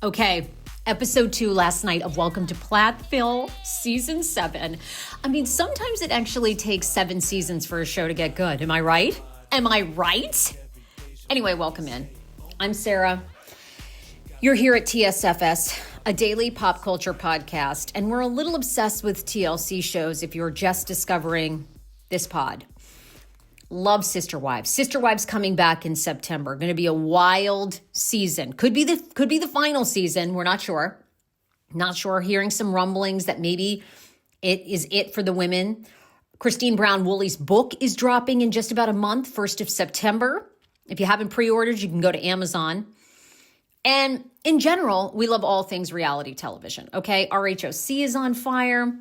Okay, episode 2 last night of Welcome to Plathville, season 7. I mean, sometimes it actually takes 7 seasons for a show to get good. Am I right? Am I right? Anyway, welcome in. I'm Sarah. You're here at TSFS, a daily pop culture podcast, and we're a little obsessed with TLC shows if you're just discovering this pod. Love Sister Wives. Sister Wives coming back in September. Going to be a wild season. Could be the final season. We're not sure. Not sure. Hearing some rumblings that maybe it is it for the women. Christine Brown Woolley's book is dropping in just about a month, 1st of September. If you haven't pre-ordered, you can go to Amazon. And in general, we love all things reality television. Okay, RHOC is on fire.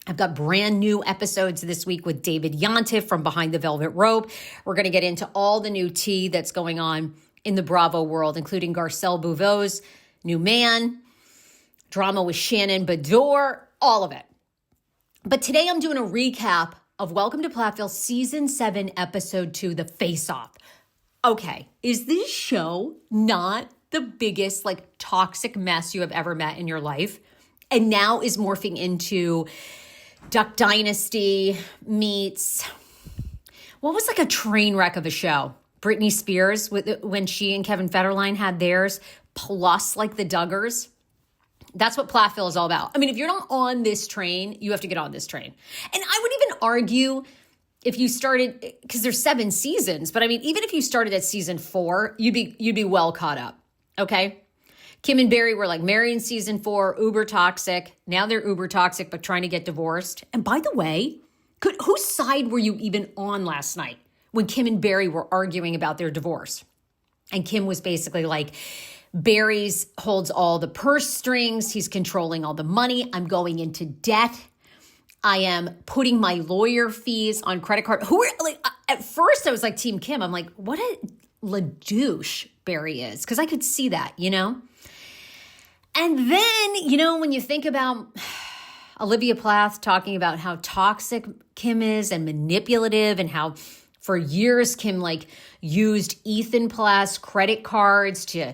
I've got brand new episodes this week with David Yontif from Behind the Velvet Rope. We're going to get into all the new tea that's going on in the Bravo world, including Garcelle Bouveau's new man, drama with Shannon Beador, all of it. But today I'm doing a recap of Welcome to Plathville Season 7, Episode 2, The Face-Off. Okay, is this show not the biggest, toxic mess you have ever met in your life? And now is morphing into Duck Dynasty meets, what was a train wreck of a show? Britney Spears, when she and Kevin Federline had theirs, plus the Duggars. That's what Plathville is all about. I mean, if you're not on this train, you have to get on this train. And I would even argue if you started, because there's 7 seasons, but I mean, even if you started at season 4, you'd be well caught up, okay? Kim and Barry were married in season 4, uber toxic. Now they're uber toxic, but trying to get divorced. And by the way, whose side were you even on last night when Kim and Barry were arguing about their divorce? And Kim was basically Barry's holds all the purse strings. He's controlling all the money. I'm going into debt. I am putting my lawyer fees on credit card. At first I was Team Kim. I'm what a douche Barry is. Because I could see that, And then, when you think about Olivia Plath talking about how toxic Kim is and manipulative and how for years Kim used Ethan Plath's credit cards to,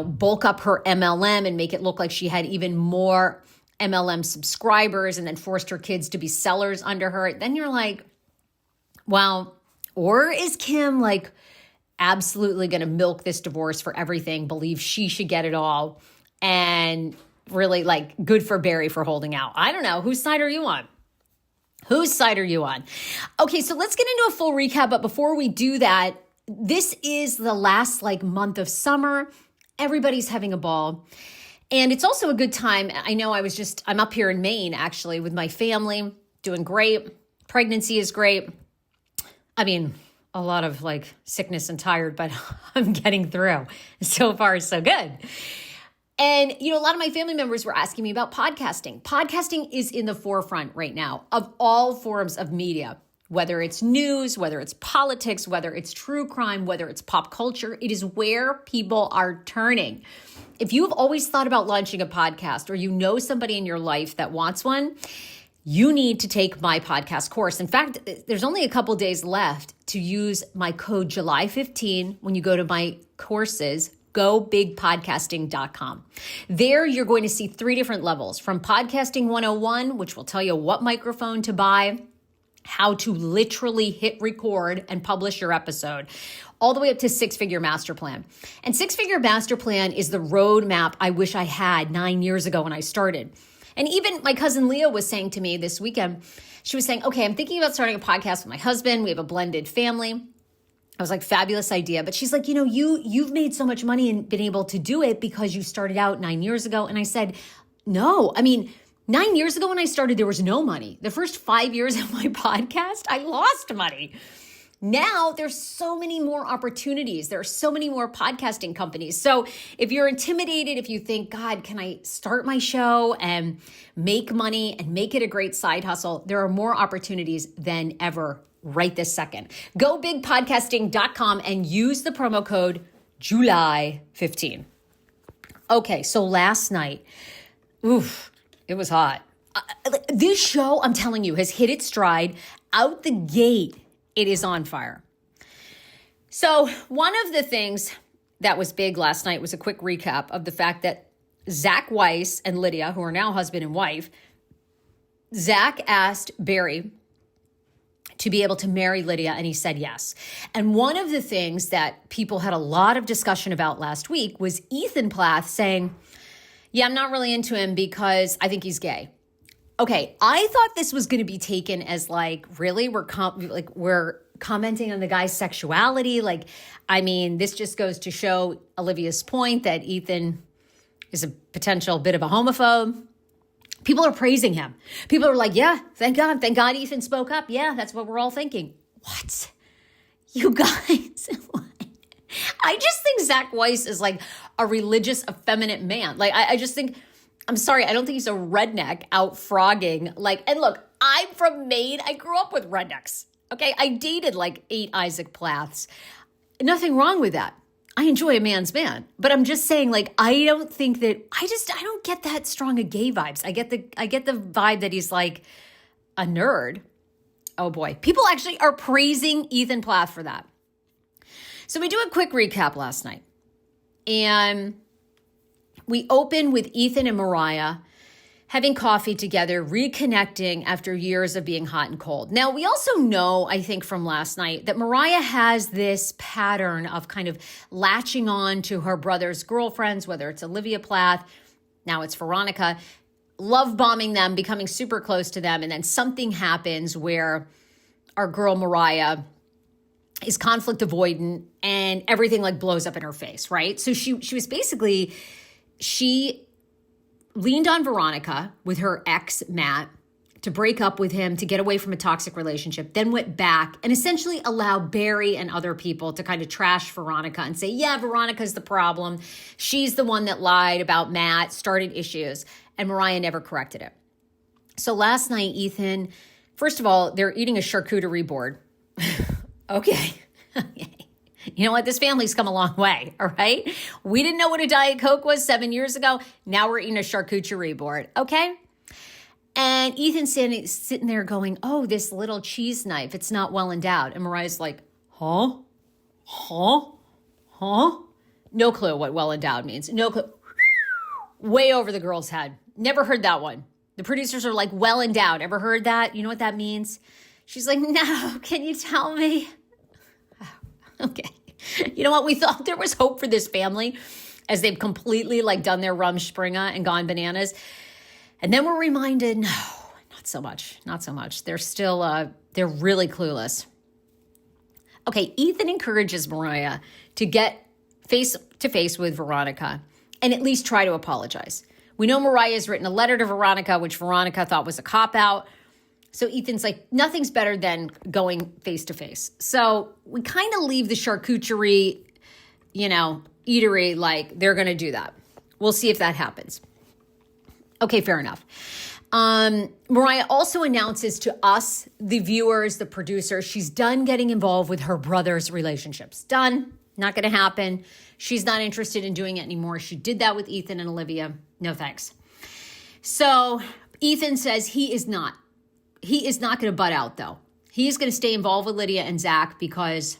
bulk up her MLM and make it look like she had even more MLM subscribers and then forced her kids to be sellers under her. Then you're wow. Or is Kim absolutely going to milk this divorce for everything, believe she should get it all, and really good for Barry for holding out? I don't know. Whose side are you on? Whose side are you on? Okay, so let's get into a full recap. But before we do that, this is the last month of summer. Everybody's having a ball. And it's also a good time. I know I'm up here in Maine, actually, with my family, doing great. Pregnancy is great. I mean, a lot of sickness and tired, but I'm getting through. So far, so good. And, a lot of my family members were asking me about podcasting. Podcasting is in the forefront right now of all forms of media, whether it's news, whether it's politics, whether it's true crime, whether it's pop culture. It is where people are turning. If you have always thought about launching a podcast or you know somebody in your life that wants one, you need to take my podcast course. In fact, there's only a couple days left to use my code July15 when you go to my courses, gobigpodcasting.com. There, you're going to see 3 different levels, from Podcasting 101, which will tell you what microphone to buy, how to literally hit record and publish your episode, all the way up to 6-Figure Master Plan. And 6-Figure Master Plan is the roadmap I wish I had 9 years ago when I started. And even my cousin Leah was saying to me this weekend, she was saying, okay, I'm thinking about starting a podcast with my husband. We have a blended family. I was fabulous idea. But she's you've made so much money and been able to do it because you started out 9 years ago. And I said, no, 9 years ago when I started, there was no money. The first 5 years of my podcast, I lost money. Now there's so many more opportunities. There are so many more podcasting companies. So if you're intimidated, if you think, God, can I start my show and make money and make it a great side hustle? There are more opportunities than ever right this second. Go bigpodcasting.com and use the promo code July15. Okay, so last night, it was hot. This show, I'm telling you, has hit its stride out the gate. It is on fire. So one of the things that was big last night was a quick recap of the fact that Zach Weiss and Lydia, who are now husband and wife, Zach asked Barry to be able to marry Lydia, and he said yes. And one of the things that people had a lot of discussion about last week was Ethan Plath saying, yeah, I'm not really into him because I think he's gay. Okay, I thought this was going to be taken as like, really? We're commenting on the guy's sexuality? Like, I mean, this just goes to show Olivia's point that Ethan is a potential bit of a homophobe. People are praising him. People are like, yeah, thank God Ethan spoke up. Yeah, that's what we're all thinking. What? You guys, what? I just think Zach Weiss is like a religious, effeminate man. Like, I just think, I'm sorry, I don't think he's a redneck out frogging. Like, and look, I'm from Maine. I grew up with rednecks. Okay, I dated like 8 Isaac Plaths. Nothing wrong with that. I enjoy a man's man, but I'm just saying, like, I don't think that, I don't get that strong of gay vibes. I get the vibe that he's like a nerd. Oh boy. People actually are praising Ethan Plath for that. So we do a quick recap last night, and we open with Ethan and Mariah having coffee together, reconnecting after years of being hot and cold. Now, we also know, I think from last night, that Mariah has this pattern of kind of latching on to her brother's girlfriends, whether it's Olivia Plath, now it's Veronica, love bombing them, becoming super close to them, and then something happens where our girl Mariah is conflict avoidant and everything like blows up in her face, right? So she was basically, she leaned on Veronica with her ex, Matt, to break up with him, to get away from a toxic relationship, then went back and essentially allowed Barry and other people to kind of trash Veronica and say, yeah, Veronica's the problem. She's the one that lied about Matt, started issues, and Mariah never corrected it. So last night, Ethan, first of all, they're eating a charcuterie board. Okay. You know what? This family's come a long way, all right? We didn't know what a Diet Coke was 7 years ago. Now we're eating a charcuterie board, okay? And Ethan's sitting there going, oh, this little cheese knife, it's not well endowed. And Mariah's like, huh? No clue what well endowed means. No clue. Way over the girl's head. Never heard that one. The producers are like, well endowed. Ever heard that? You know what that means? She's like, no, can you tell me? Okay. You know what? We thought there was hope for this family as they've completely like done their rumspringa and gone bananas. And then we're reminded, no, not so much. They're still, they're really clueless. Okay. Ethan encourages Mariah to get face to face with Veronica and at least try to apologize. We know Mariah's written a letter to Veronica, which Veronica thought was a cop-out. So Ethan's like, nothing's better than going face to face. So we kind of leave the charcuterie, eatery like they're going to do that. We'll see if that happens. Okay, fair enough. Mariah also announces to us, the viewers, the producers, she's done getting involved with her brother's relationships. Done. Not going to happen. She's not interested in doing it anymore. She did that with Ethan and Olivia. No thanks. So Ethan says he is not going to butt out, though. He is going to stay involved with Lydia and Zach because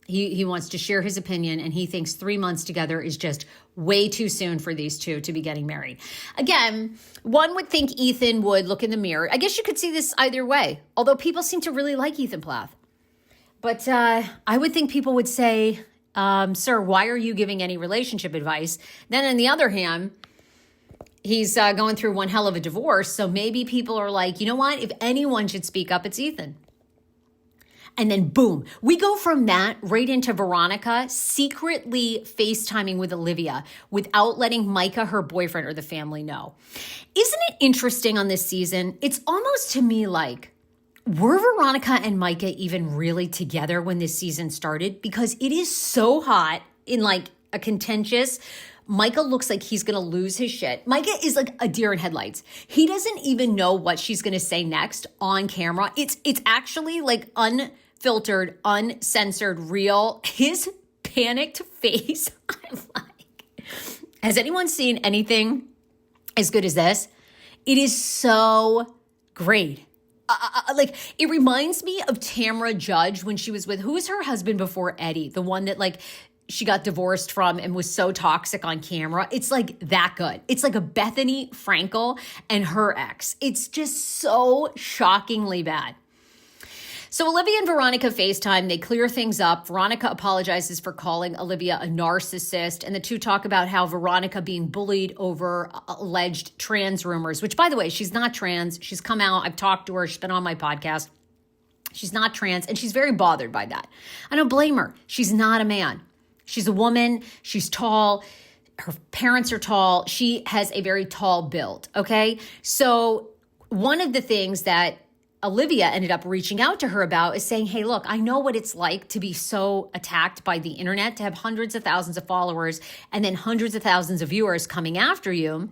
he wants to share his opinion, and he thinks 3 months together is just way too soon for these two to be getting married. Again, one would think Ethan would look in the mirror. I guess you could see this either way, although people seem to really like Ethan Plath. But I would think people would say, sir, why are you giving any relationship advice? Then on the other hand, he's going through one hell of a divorce. So maybe people are like, you know what? If anyone should speak up, it's Ethan. And then boom, we go from that right into Veronica secretly FaceTiming with Olivia without letting Micah, her boyfriend, or the family know. Isn't it interesting on this season? It's almost to me like, were Veronica and Micah even really together when this season started? Because it is so hot in like a contentious, Micah looks like he's going to lose his shit. Micah is like a deer in headlights. He doesn't even know what she's going to say next on camera. It's actually like unfiltered, uncensored, real. His panicked face. I'm like, has anyone seen anything as good as this? It is so great. Like, it reminds me of Tamra Judge when she was with, who was her husband before Eddie? The one that like she got divorced from and was so toxic on camera. It's like that good. It's like a Bethany Frankel and her ex. It's just so shockingly bad. So Olivia and Veronica FaceTime. They clear things up. Veronica apologizes for calling Olivia a narcissist. And the two talk about how Veronica being bullied over alleged trans rumors, which, by the way, she's not trans. She's come out. I've talked to her. She's been on my podcast. She's not trans, and she's very bothered by that. I don't blame her. She's not a man. She's a woman. She's tall. Her parents are tall. She has a very tall build, okay? So one of the things that Olivia ended up reaching out to her about is saying, hey, look, I know what it's like to be so attacked by the internet, to have hundreds of thousands of followers and then hundreds of thousands of viewers coming after you.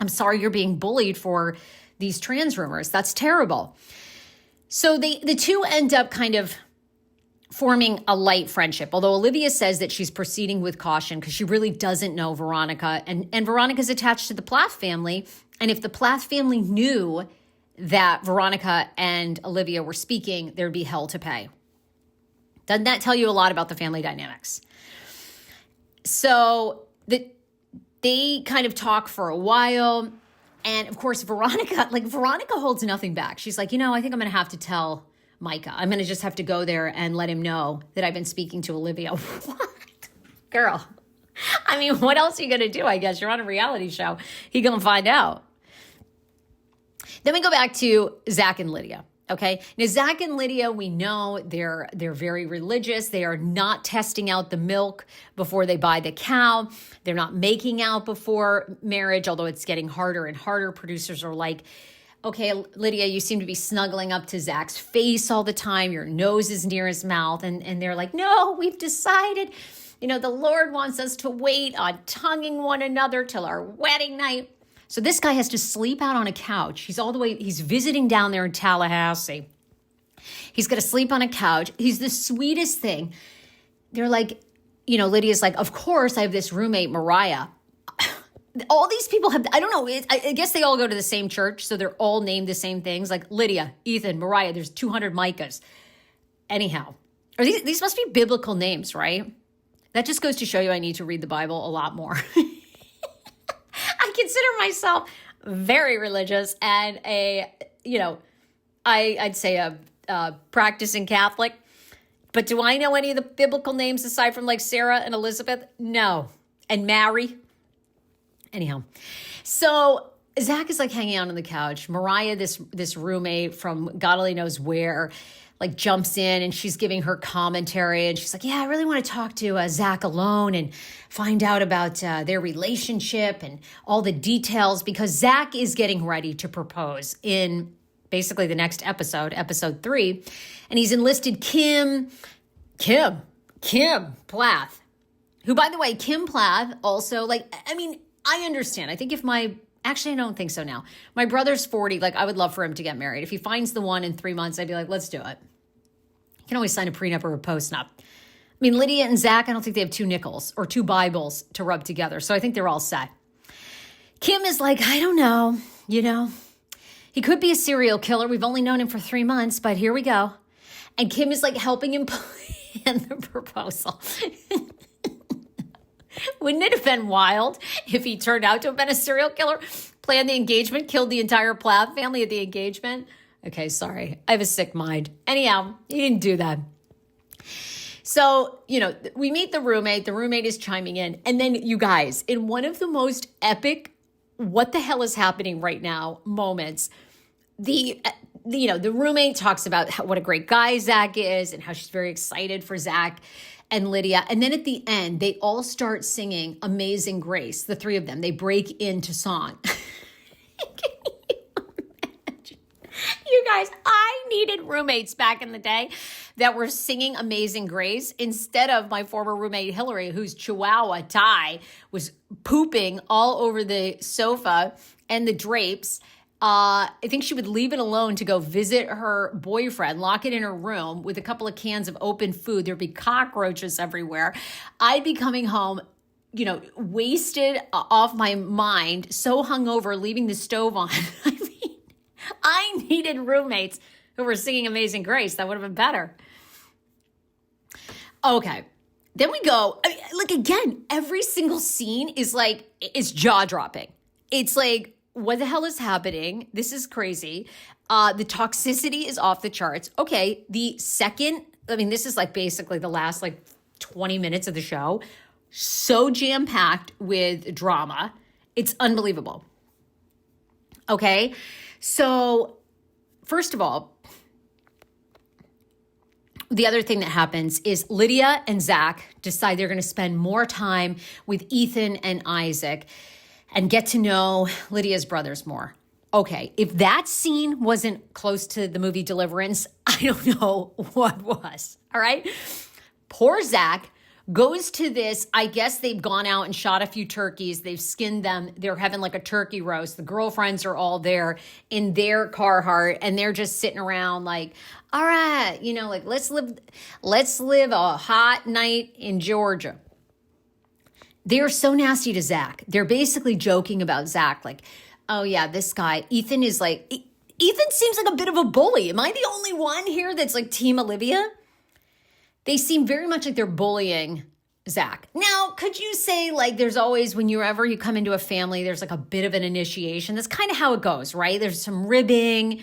I'm sorry you're being bullied for these trans rumors. That's terrible. So the two end up kind of forming a light friendship, although Olivia says that she's proceeding with caution because she really doesn't know Veronica. And Veronica's attached to the Plath family. And if the Plath family knew that Veronica and Olivia were speaking, there'd be hell to pay. Doesn't that tell you a lot about the family dynamics? So they kind of talk for a while. And of course, Veronica holds nothing back. She's like, I think I'm going to have to tell Micah. I'm going to just have to go there and let him know that I've been speaking to Olivia. What? Girl. I mean, what else are you going to do? I guess you're on a reality show. He going to find out. Then we go back to Zach and Lydia. Okay. Now, Zach and Lydia, we know they're very religious. They are not testing out the milk before they buy the cow. They're not making out before marriage, although it's getting harder and harder. Producers are like, okay, Lydia, you seem to be snuggling up to Zach's face all the time. Your nose is near his mouth. And they're like, no, we've decided, the Lord wants us to wait on tonguing one another till our wedding night. So this guy has to sleep out on a couch. He's visiting down there in Tallahassee. He's going to sleep on a couch. He's the sweetest thing. They're like, Lydia's like, of course I have this roommate, Mariah. All these people have, I don't know, I guess they all go to the same church, so they're all named the same things, like Lydia, Ethan, Mariah, there's 200 Micahs. Anyhow, these must be biblical names, right? That just goes to show you I need to read the Bible a lot more. I consider myself very religious and I'd say a practicing Catholic. But do I know any of the biblical names aside from like Sarah and Elizabeth? No. And Mary? Anyhow, so Zach is like hanging out on the couch. Mariah, this roommate from God only knows where, like jumps in and she's giving her commentary. And she's like, yeah, I really want to talk to Zach alone and find out about their relationship and all the details, because Zach is getting ready to propose in basically the next episode 3. And he's enlisted Kim Plath, who, by the way, Kim Plath also, I understand. I think actually, I don't think so now. My brother's 40. I would love for him to get married. If he finds the one in 3 months, I'd be like, let's do it. You can always sign a prenup or a postnup. I mean, Lydia and Zach, I don't think they have 2 nickels or 2 Bibles to rub together. So I think they're all set. Kim is like, I don't know, he could be a serial killer. We've only known him for 3 months, but here we go. And Kim is like helping him plan the proposal. Wouldn't it have been wild if he turned out to have been a serial killer, planned the engagement, killed the entire Plath family at the engagement? Okay, sorry. I have a sick mind. Anyhow, he didn't do that. So, we meet the roommate. The roommate is chiming in. And then, you guys, in one of the most epic, what the hell is happening right now moments, the roommate talks about what a great guy Zach is and how she's very excited for Zach and Lydia. And then at the end, they all start singing Amazing Grace, the 3 of them. They break into song. Can you imagine? You guys, I needed roommates back in the day that were singing Amazing Grace instead of my former roommate, Hillary, whose Chihuahua Ty was pooping all over the sofa and the drapes. I think she would leave it alone to go visit her boyfriend, lock it in her room with a couple of cans of open food. There'd be cockroaches everywhere. I'd be coming home, wasted off my mind, so hungover, leaving the stove on. I mean, I needed roommates who were singing Amazing Grace. That would have been better. Okay. Then we go, I mean, like, again, every single scene is like, it's jaw dropping. It's like, what the hell is happening? This is crazy. The toxicity is off the charts. Okay, the second, I mean, this is like basically the last like 20 minutes of the show. So jam-packed with drama. It's unbelievable. Okay, so first of all, the other thing that happens is Lydia and Zach decide they're going to spend more time with Ethan and Isaac and get to know Lydia's brothers more. Okay, if that scene wasn't close to the movie Deliverance, I don't know what was. All right? Poor Zach goes to this, I guess they've gone out and shot a few turkeys. They've skinned them. They're having like a turkey roast. The girlfriends are all there in their Carhartt, and they're just sitting around like, all right, you know, like let's live a hot night in Georgia. They are so nasty to Zach. They're basically joking about Zach, like, oh yeah, this guy, Ethan is like, Ethan seems like a bit of a bully. Am I the only one here that's like Team Olivia? They seem very much like they're bullying Zach. Now, could you say like there's always, whenever you come into a family, there's like a bit of an initiation. That's kind of how it goes, right? There's some ribbing.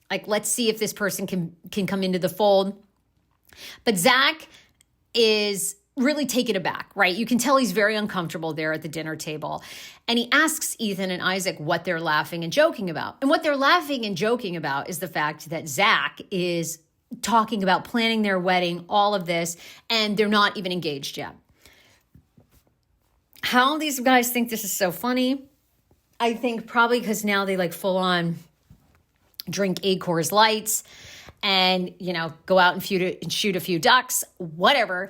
Like, let's see if this person can come into the fold. But Zach is really taken aback, right? You can tell he's very uncomfortable there at the dinner table. And he asks Ethan and Isaac what they're laughing and joking about. And what they're laughing and joking about is the fact that Zach is talking about planning their wedding, all of this, and they're not even engaged yet. How these guys think this is so funny, I think probably because now they like full on drink 8 Coors Lights and, you know, go out and shoot a few ducks, whatever.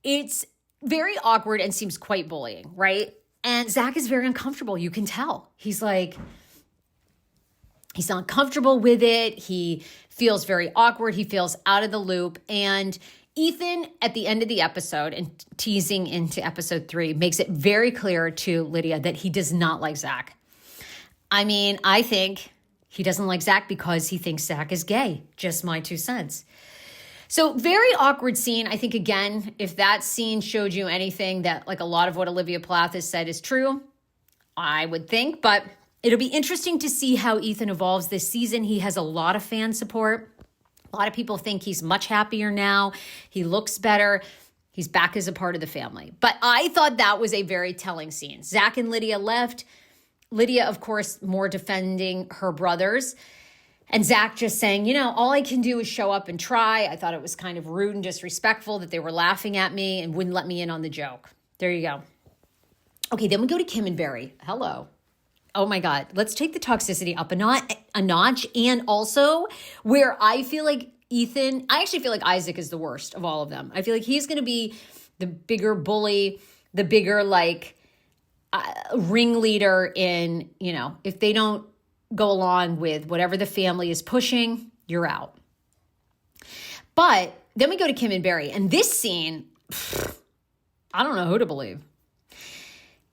It's very awkward and seems quite bullying, right? And Zach is very uncomfortable. You can tell. He's like, he's not comfortable with it. He feels very awkward. He feels out of the loop. And Ethan, at the end of the episode and teasing into episode 3, makes it very clear to Lydia that he does not like Zach. I mean, I think he doesn't like Zach because he thinks Zach is gay. Just my 2 cents. So very awkward scene. I think, again, if that scene showed you anything that like a lot of what Olivia Plath has said is true, I would think. But it'll be interesting to see how Ethan evolves this season. He has a lot of fan support. A lot of people think he's much happier now. He looks better. He's back as a part of the family. But I thought that was a very telling scene. Zach and Lydia left. Lydia, of course, more defending her brothers. And Zach just saying, you know, all I can do is show up and try. I thought it was kind of rude and disrespectful that they were laughing at me and wouldn't let me in on the joke. There you go. Okay, then we go to Kim and Barry. Hello. Oh my God. Let's take the toxicity up a notch. And also where I feel like Ethan, I actually feel like Isaac is the worst of all of them. I feel like he's going to be the bigger bully, the bigger like ringleader in, you know, if they don't go along with whatever the family is pushing, you're out. But then we go to Kim and Barry. And this scene, I don't know who to believe.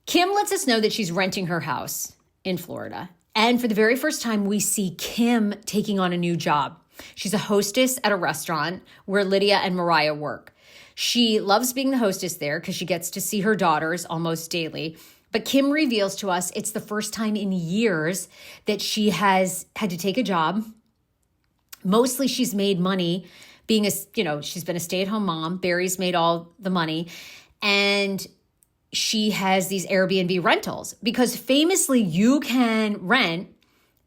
Kim lets us know that she's renting her house in Florida. And for the very first time, we see Kim taking on a new job. She's a hostess at a restaurant where Lydia and Mariah work. She loves being the hostess there because she gets to see her daughters almost daily. But Kim reveals to us it's the first time in years that she has had to take a job. Mostly she's made money being she's been a stay-at-home mom. Barry's made all the money. And she has these Airbnb rentals because famously you can rent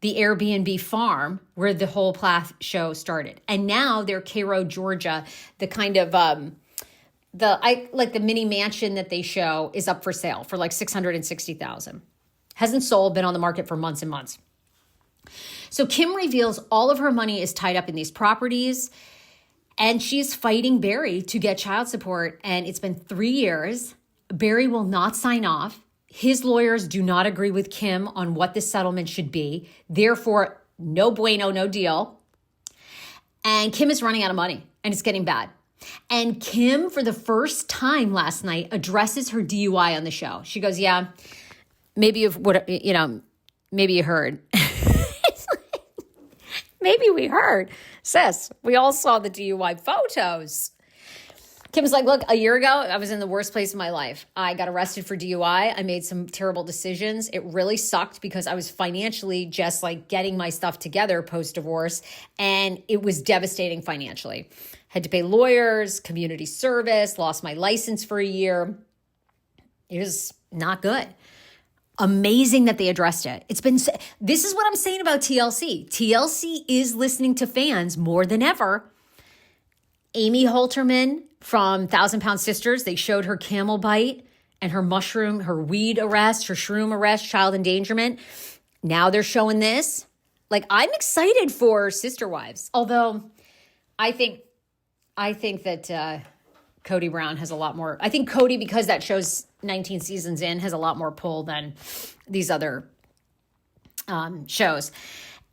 the Airbnb farm where the whole Plath show started. And now they're Cairo, Georgia, the kind of the mini mansion that they show is up for sale for like $660,000. Hasn't sold, been on the market for months and months. So Kim reveals all of her money is tied up in these properties and she's fighting Barry to get child support. And it's been 3 years. Barry will not sign off. His lawyers do not agree with Kim on what the settlement should be. Therefore, no bueno, no deal. And Kim is running out of money and it's getting bad. And Kim, for the first time last night, addresses her DUI on the show. She goes, yeah, maybe you heard. Maybe we heard. Sis, we all saw the DUI photos. Kim's like, look, a year ago, I was in the worst place in my life. I got arrested for DUI. I made some terrible decisions. It really sucked because I was financially just like getting my stuff together post-divorce, and it was devastating financially. Had to pay lawyers, community service, lost my license for a year. It was not good. Amazing that they addressed it. This is what I'm saying about TLC. TLC is listening to fans more than ever. Amy Halterman from Thousand Pound Sisters, they showed her camel bite and her weed arrest, her shroom arrest, child endangerment. Now they're showing this. Like, I'm excited for Sister Wives. Although I think that Cody Brown has a lot more. I think Cody, because that show's 19 seasons in, has a lot more pull than these other shows.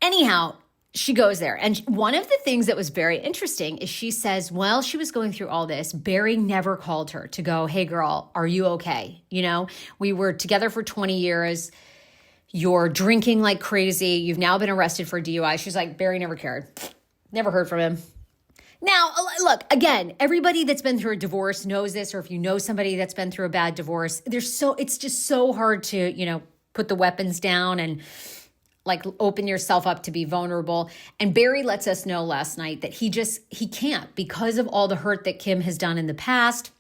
Anyhow, she goes there. And one of the things that was very interesting is she says, while she was going through all this, Barry never called her to go, hey, girl, are you okay? You know, we were together for 20 years. You're drinking like crazy. You've now been arrested for DUI. She's like, Barry never cared. Never heard from him. Now, look, again, everybody that's been through a divorce knows this, or if you know somebody that's been through a bad divorce, it's just so hard to, put the weapons down and like open yourself up to be vulnerable. And Barry lets us know last night that he can't, because of all the hurt that Kim has done in the past.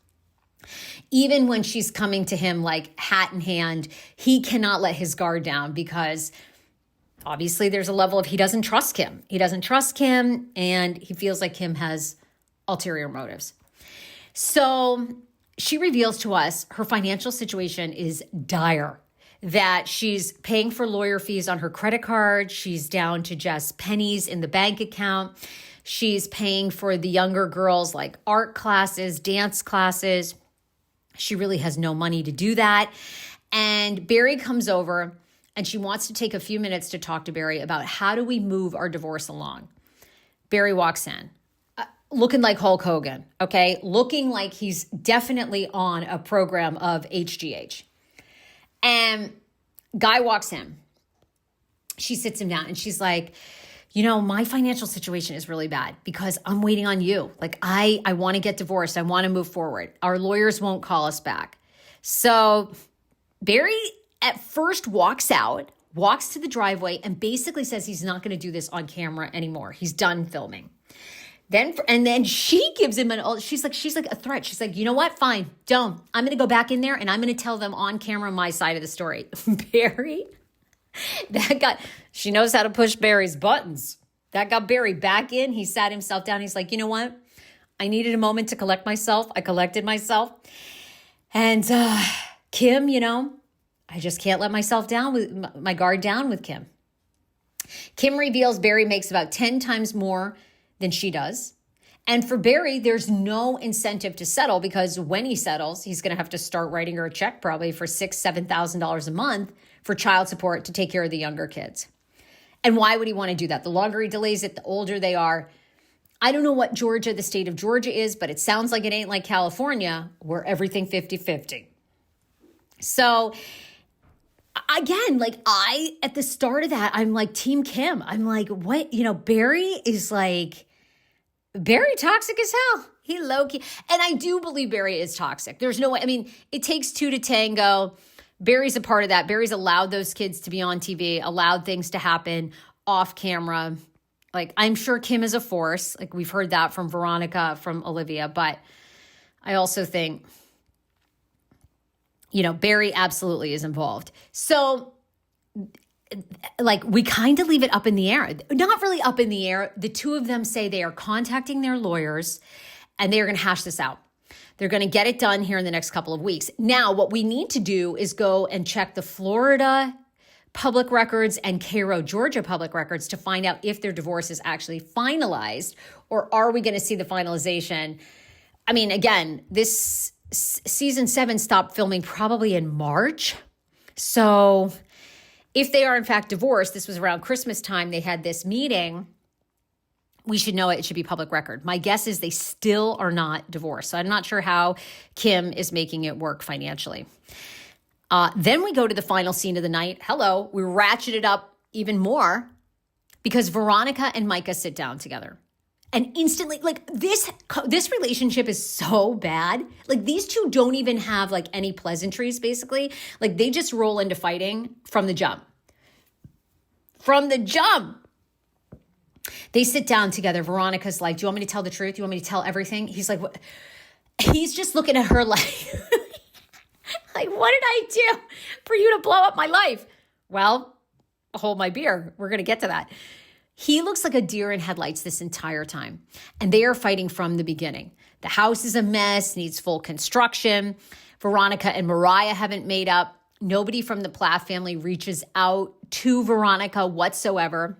Even when she's coming to him like hat in hand, he cannot let his guard down because obviously there's a level of he doesn't trust Kim. He doesn't trust Kim, and he feels like Kim has ulterior motives. So she reveals to us her financial situation is dire, that she's paying for lawyer fees on her credit card. She's down to just pennies in the bank account. She's paying for the younger girls like art classes, dance classes. She really has no money to do that. And Barry comes over and she wants to take a few minutes to talk to Barry about how do we move our divorce along. Barry walks in, looking like Hulk Hogan, okay? Looking like he's definitely on a program of HGH. And guy walks in. She sits him down and she's like, my financial situation is really bad because I'm waiting on you. Like, I want to get divorced. I want to move forward. Our lawyers won't call us back. So Barry at first walks to the driveway and basically says he's not going to do this on camera anymore. He's done filming. Then she gives him she's like a threat. She's like, you know what? Fine. Don't. I'm going to go back in there and I'm going to tell them on camera my side of the story. Barry, she knows how to push Barry's buttons. That got Barry back in. He sat himself down. He's like, you know what? I needed a moment to collect myself. I collected myself. And Kim, I just can't let myself down with my guard down with Kim. Kim reveals Barry makes about 10 times more than she does. And for Barry, there's no incentive to settle because when he settles, he's going to have to start writing her a check probably for $6,000, $7,000 a month for child support to take care of the younger kids. And why would he want to do that? The longer he delays it, the older they are. I don't know what the state of Georgia is, but it sounds like it ain't like California where everything 50-50. So again, at the start of that, I'm like Team Kim. I'm like, what? Barry is like, Barry toxic as hell. He low-key. And I do believe Barry is toxic. There's no way. I mean, it takes two to tango. Barry's a part of that. Barry's allowed those kids to be on TV, allowed things to happen off camera. Like, I'm sure Kim is a force. Like, we've heard that from Veronica, from Olivia. But I also think, Barry absolutely is involved. So, we kind of leave it up in the air. Not really up in the air. The two of them say they are contacting their lawyers and they are going to hash this out. They're going to get it done here in the next couple of weeks. Now, what we need to do is go and check the Florida public records and Cairo, Georgia public records to find out if their divorce is actually finalized, or are we going to see the finalization? I mean, again, this season 7 stopped filming probably in March. So if they are in fact divorced, this was around Christmas time, they had this meeting. We should know it should be public record. My guess is they still are not divorced. So I'm not sure how Kim is making it work financially. Then we go to the final scene of the night. Hello, we ratchet it up even more because Veronica and Micah sit down together. And instantly, like this relationship is so bad. Like these two don't even have like any pleasantries, basically. Like they just roll into fighting from the jump. From the jump. They sit down together. Veronica's like, do you want me to tell the truth? Do you want me to tell everything? He's like, what? He's just looking at her like, like, what did I do for you to blow up my life? Well, hold my beer. We're going to get to that. He looks like a deer in headlights this entire time. And they are fighting from the beginning. The house is a mess, needs full construction. Veronica and Mariah haven't made up. Nobody from the Plath family reaches out to Veronica whatsoever.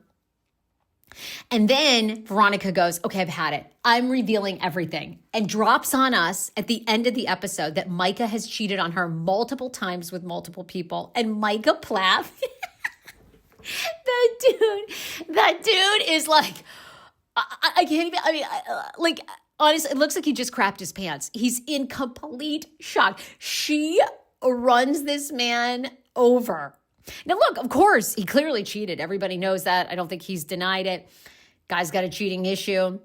And then Veronica goes, okay, I've had it. I'm revealing everything. And drops on us at the end of the episode that Micah has cheated on her multiple times with multiple people. And Micah Plath... That dude is like, I can't even, like, honestly, it looks like he just crapped his pants. He's in complete shock. She runs this man over. Now, look, of course, he clearly cheated. Everybody knows that. I don't think he's denied it. Guy's got a cheating issue.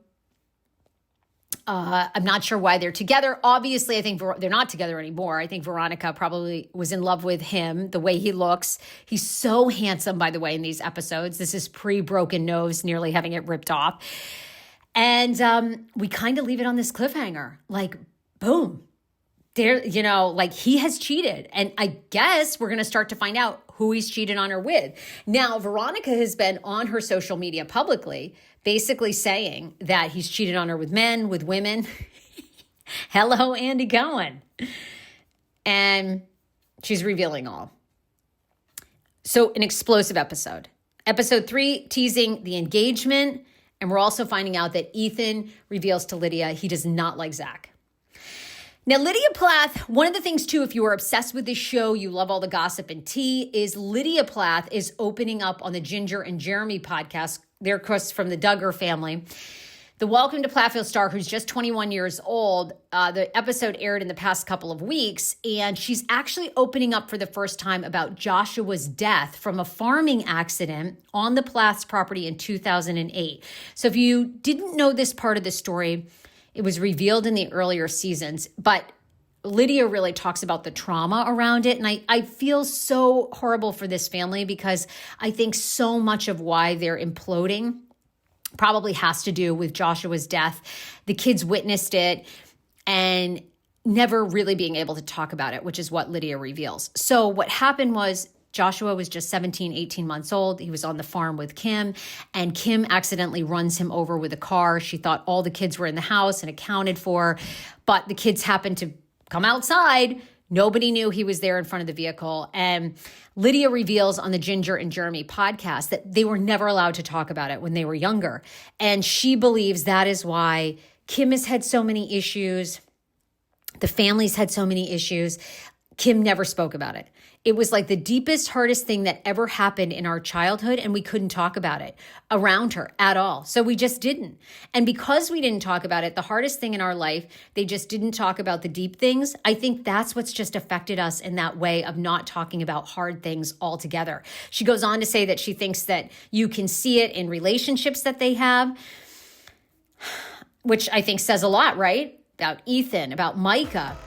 I'm not sure why they're together. Obviously, I think they're not together anymore. I think Veronica probably was in love with him, the way he looks. He's so handsome, by the way, in these episodes. This is pre-broken nose, nearly having it ripped off. And we kind of leave it on this cliffhanger. Like, boom. There, like he has cheated. And I guess we're going to start to find out who he's cheated on her with. Now, Veronica has been on her social media publicly, basically saying that he's cheated on her with men, with women. Hello, Andy Cohen. And she's revealing all. So an explosive episode. Episode 3, teasing the engagement. And we're also finding out that Ethan reveals to Lydia he does not like Zach. Now, Lydia Plath, one of the things, too, if you are obsessed with this show, you love all the gossip and tea, is Lydia Plath is opening up on the Ginger and Jeremy podcast. They're, of course, from the Duggar family. The Welcome to Plathville star, who's just 21 years old, the episode aired in the past couple of weeks, and she's actually opening up for the first time about Joshua's death from a farming accident on the Plaths property in 2008. So if you didn't know this part of the story, it was revealed in the earlier seasons, but Lydia really talks about the trauma around it. And I feel so horrible for this family because I think so much of why they're imploding probably has to do with Joshua's death. The kids witnessed it and never really being able to talk about it, which is what Lydia reveals. So what happened was Joshua was just 17, 18 months old. He was on the farm with Kim, and Kim accidentally runs him over with a car. She thought all the kids were in the house and accounted for, but the kids happened to come outside. Nobody knew he was there in front of the vehicle. And Lydia reveals on the Ginger and Jeremy podcast that they were never allowed to talk about it when they were younger. And she believes that is why Kim has had so many issues. The family's had so many issues. Kim never spoke about it. It was like the deepest, hardest thing that ever happened in our childhood, and we couldn't talk about it around her at all. So we just didn't. And because we didn't talk about it, the hardest thing in our life, they just didn't talk about the deep things. I think that's what's just affected us in that way of not talking about hard things altogether. She goes on to say that she thinks that you can see it in relationships that they have, which I think says a lot, right? About Ethan, about Micah.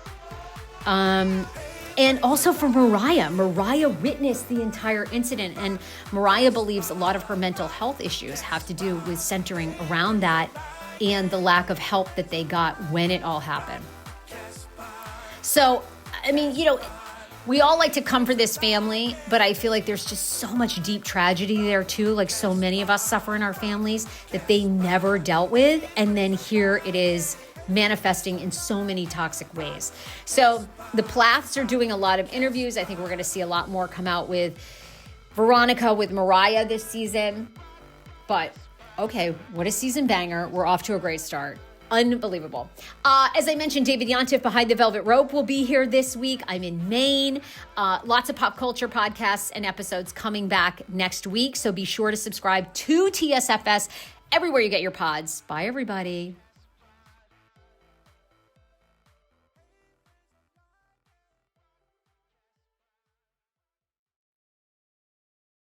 And also for Mariah. Mariah witnessed the entire incident, and Mariah believes a lot of her mental health issues have to do with centering around that and the lack of help that they got when it all happened. So, I mean, we all like to come for this family, but I feel like there's just so much deep tragedy there too. Like so many of us suffer in our families that they never dealt with. And then here it is manifesting in so many toxic ways. So the Plaths are doing a lot of interviews. I think we're going to see a lot more come out with Veronica, with Mariah this season. But okay, what a season banger. We're off to a great start. Unbelievable. As I mentioned, David Yontif Behind the Velvet Rope will be here this week. I'm in Maine. Lots of pop culture podcasts and episodes coming back next week. So be sure to subscribe to TSFS everywhere you get your pods. Bye, everybody.